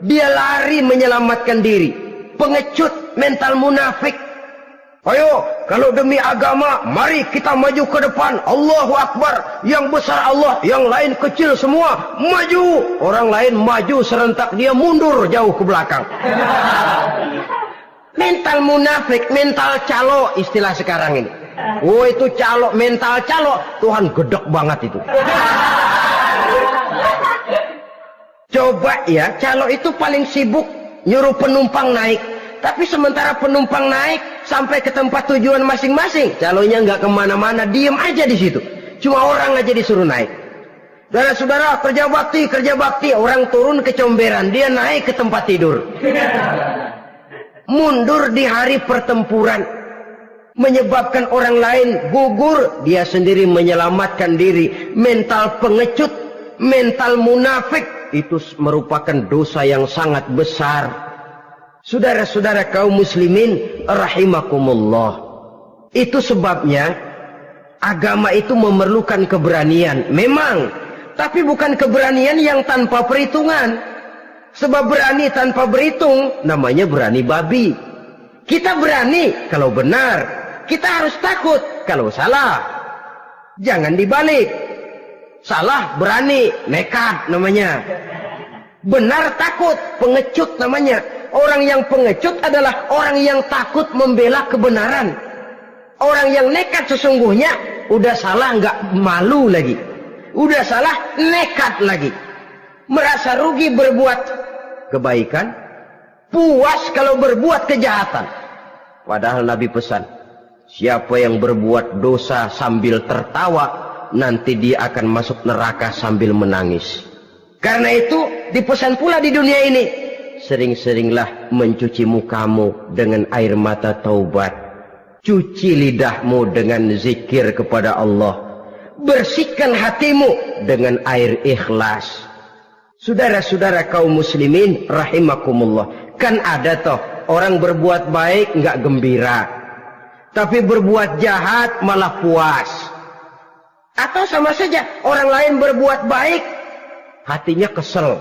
dia lari menyelamatkan diri. Pengecut, mental munafik. Ayo, kalau demi agama, mari kita maju ke depan. Allahu Akbar, yang besar Allah, yang lain kecil semua, maju. Orang lain maju serentak, dia mundur jauh ke belakang. Mental munafik, mental calo, istilah sekarang ini. Oh, itu calo, mental calo, Tuhan gedek banget itu. Coba ya, calo itu paling sibuk nyuruh penumpang naik. Tapi sementara penumpang naik sampai ke tempat tujuan masing-masing, calonya nggak kemana-mana, diem aja di situ. Cuma orang aja disuruh naik. Saudara-saudara, kerja bakti, orang turun ke comberan, dia naik ke tempat tidur. Mundur di hari pertempuran, menyebabkan orang lain gugur, dia sendiri menyelamatkan diri. Mental pengecut, mental munafik, itu merupakan dosa yang sangat besar. Saudara-saudara kaum muslimin rahimakumullah, itu sebabnya agama itu memerlukan keberanian memang, tapi bukan keberanian yang tanpa perhitungan. Sebab berani tanpa berhitung namanya berani babi. Kita berani kalau benar, kita harus takut kalau salah. Jangan dibalik. Salah berani, nekat namanya. Benar takut, pengecut namanya. Orang yang pengecut adalah orang yang takut membela kebenaran. Orang yang nekat sesungguhnya udah salah nggak malu lagi. Udah salah nekat lagi. Merasa rugi berbuat kebaikan, puas kalau berbuat kejahatan. Padahal Nabi pesan, siapa yang berbuat dosa sambil tertawa, nanti dia akan masuk neraka sambil menangis. Karena itu dipesan pula di dunia ini, sering-seringlah mencuci mukamu dengan air mata taubat. Cuci lidahmu dengan zikir kepada Allah. Bersihkan hatimu dengan air ikhlas. Saudara-saudara kaum muslimin rahimakumullah. Kan ada toh orang berbuat baik nggak gembira, tapi berbuat jahat malah puas. Atau sama saja orang lain berbuat baik, hatinya kesel.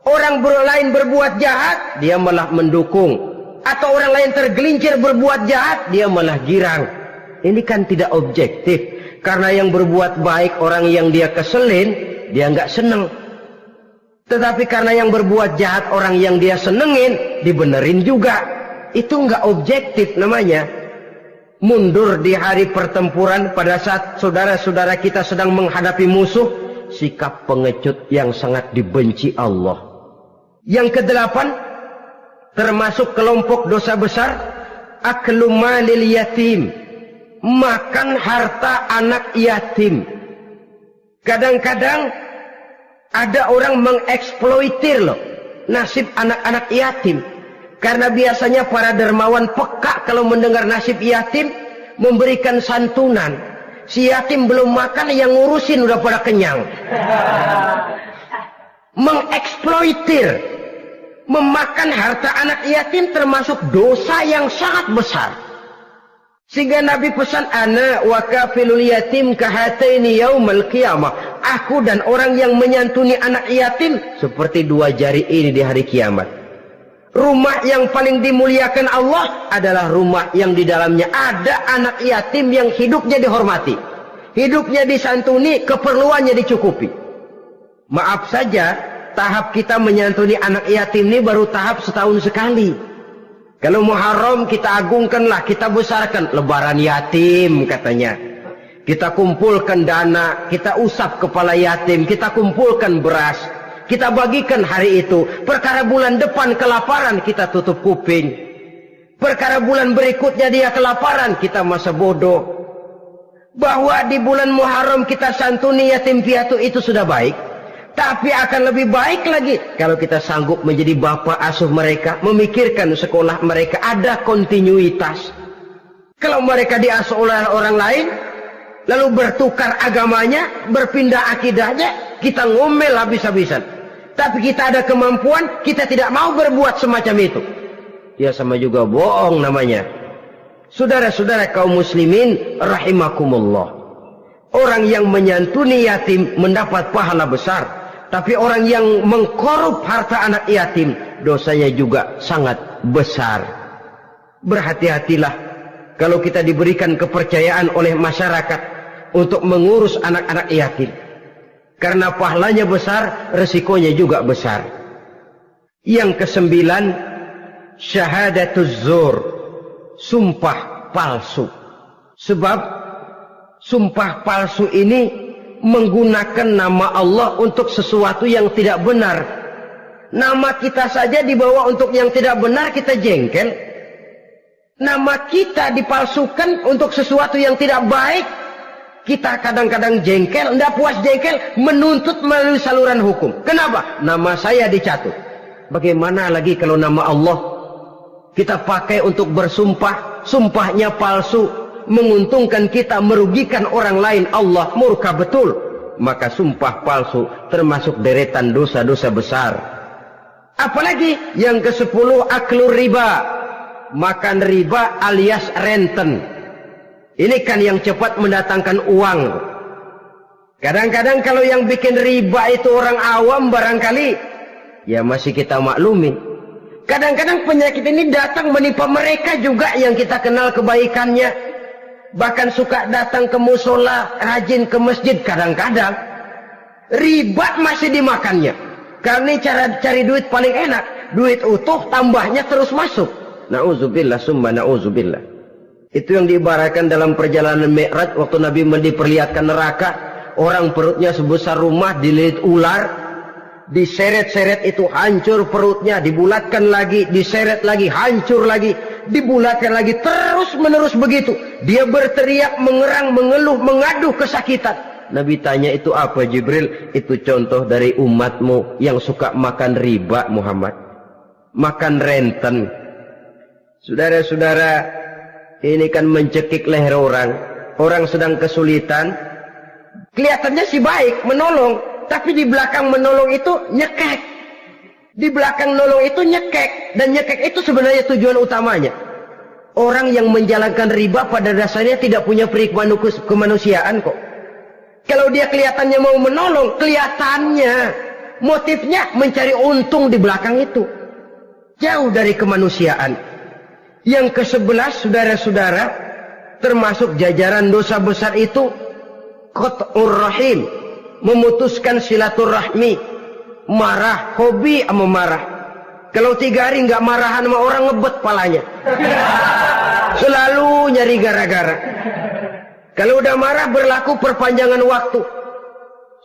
Orang lain berbuat jahat, dia malah mendukung. Atau orang lain tergelincir berbuat jahat, dia malah girang. Ini kan tidak objektif. Karena yang berbuat baik, orang yang dia keselin, dia nggak seneng. Tetapi karena yang berbuat jahat, orang yang dia senengin, dibenerin juga. Itu nggak objektif namanya. Mundur di hari pertempuran pada saat saudara-saudara kita sedang menghadapi musuh, sikap pengecut yang sangat dibenci Allah. Yang kedelapan, termasuk kelompok dosa besar, aklu malil yatim, makan harta anak yatim. Kadang-kadang ada orang mengeksploitir loh nasib anak-anak yatim. Karena biasanya para dermawan peka kalau mendengar nasib yatim, memberikan santunan. Si yatim belum makan, yang ngurusin udah pada kenyang. Mengeksploitir, memakan harta anak yatim termasuk dosa yang sangat besar. Sehingga Nabi pesan, ana wa kafilul yatim kahataini yaumal qiyamah. Aku dan orang yang menyantuni anak yatim seperti dua jari ini di hari kiamat. Rumah yang paling dimuliakan Allah adalah rumah yang di dalamnya ada anak yatim yang hidupnya dihormati, hidupnya disantuni, keperluannya dicukupi. Maaf saja, tahap kita menyantuni anak yatim ini baru tahap setahun sekali. Kalau Muharram kita agungkanlah, kita besarkan. Lebaran yatim katanya. Kita kumpulkan dana, kita usap kepala yatim, kita kumpulkan beras, kita bagikan hari itu. Perkara bulan depan kelaparan, kita tutup kuping. Perkara bulan berikutnya dia kelaparan, kita masa bodoh. Bahwa di bulan Muharram kita santuni yatim piatu itu sudah baik. Tapi akan lebih baik lagi kalau kita sanggup menjadi bapak asuh mereka, memikirkan sekolah mereka, ada kontinuitas. Kalau mereka diasuh oleh orang lain, lalu bertukar agamanya, berpindah akidahnya, kita ngomel habis-habisan. Tapi kita ada kemampuan, kita tidak mau berbuat semacam itu. Ya sama juga bohong namanya. Saudara-saudara kaum muslimin rahimakumullah. Orang yang menyantuni yatim mendapat pahala besar. Tapi orang yang mengkorup harta anak yatim, dosanya juga sangat besar. Berhati-hatilah kalau kita diberikan kepercayaan oleh masyarakat untuk mengurus anak-anak yatim. Karena pahalanya besar, resikonya juga besar. Yang kesembilan, syahadatuz zur, sumpah palsu. Sebab sumpah palsu ini menggunakan nama Allah untuk sesuatu yang tidak benar. Nama kita saja dibawa untuk yang tidak benar, kita jengkel. Nama kita dipalsukan untuk sesuatu yang tidak baik, kita kadang-kadang jengkel, tidak puas jengkel, menuntut melalui saluran hukum. Kenapa? Nama saya dicatut. Bagaimana lagi kalau nama Allah kita pakai untuk bersumpah, sumpahnya palsu, menguntungkan kita, merugikan orang lain, Allah murka betul. Maka sumpah palsu termasuk deretan dosa-dosa besar. Apalagi yang ke-10, aklur riba, makan riba alias renten. Ini kan yang cepat mendatangkan uang. Kadang-kadang kalau yang bikin riba itu orang awam barangkali, ya masih kita maklumi. Kadang-kadang penyakit ini datang menimpa mereka juga yang kita kenal kebaikannya. Bahkan suka datang ke musola, rajin ke masjid. Kadang-kadang riba masih dimakannya. Karena cara cari duit paling enak, duit utuh tambahnya terus masuk. Na'udzubillah summa na'udzubillah. Itu yang diibaratkan dalam perjalanan Mi'raj waktu Nabi diperlihatkan neraka. Orang perutnya sebesar rumah dililit ular, diseret-seret itu hancur perutnya, dibulatkan lagi, diseret lagi, hancur lagi, dibulatkan lagi, terus menerus begitu. Dia berteriak, mengerang, mengeluh, mengaduh kesakitan. Nabi tanya, itu apa Jibril? Itu contoh dari umatmu yang suka makan riba Muhammad, makan renten. Saudara-saudara, ini kan mencekik leher orang. Orang sedang kesulitan, kelihatannya sih baik, menolong. Tapi di belakang menolong itu nyekek. Di belakang nolong itu nyekek. Dan nyekek itu sebenarnya tujuan utamanya. Orang yang menjalankan riba pada dasarnya tidak punya perikman kemanusiaan kok. Kalau dia kelihatannya mau menolong, kelihatannya motifnya mencari untung di belakang itu. Jauh dari kemanusiaan. Yang ke-11, saudara-saudara, termasuk jajaran dosa besar itu qat'ur rahim, memutuskan silaturahmi. Marah, hobi sama marah. Kalau 3 hari nggak marahan sama orang, ngebet palanya. Selalu nyari gara-gara. Kalau udah marah berlaku perpanjangan waktu.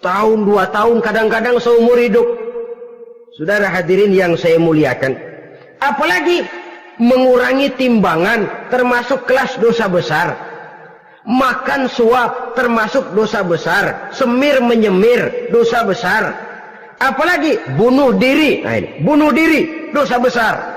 Tahun, 2 tahun, kadang-kadang seumur hidup. Saudara hadirin yang saya muliakan. Apalagi mengurangi timbangan termasuk kelas dosa besar. Makan suap termasuk dosa besar. Semir menyemir dosa besar. Apalagi bunuh diri. Nah ini, bunuh diri dosa besar.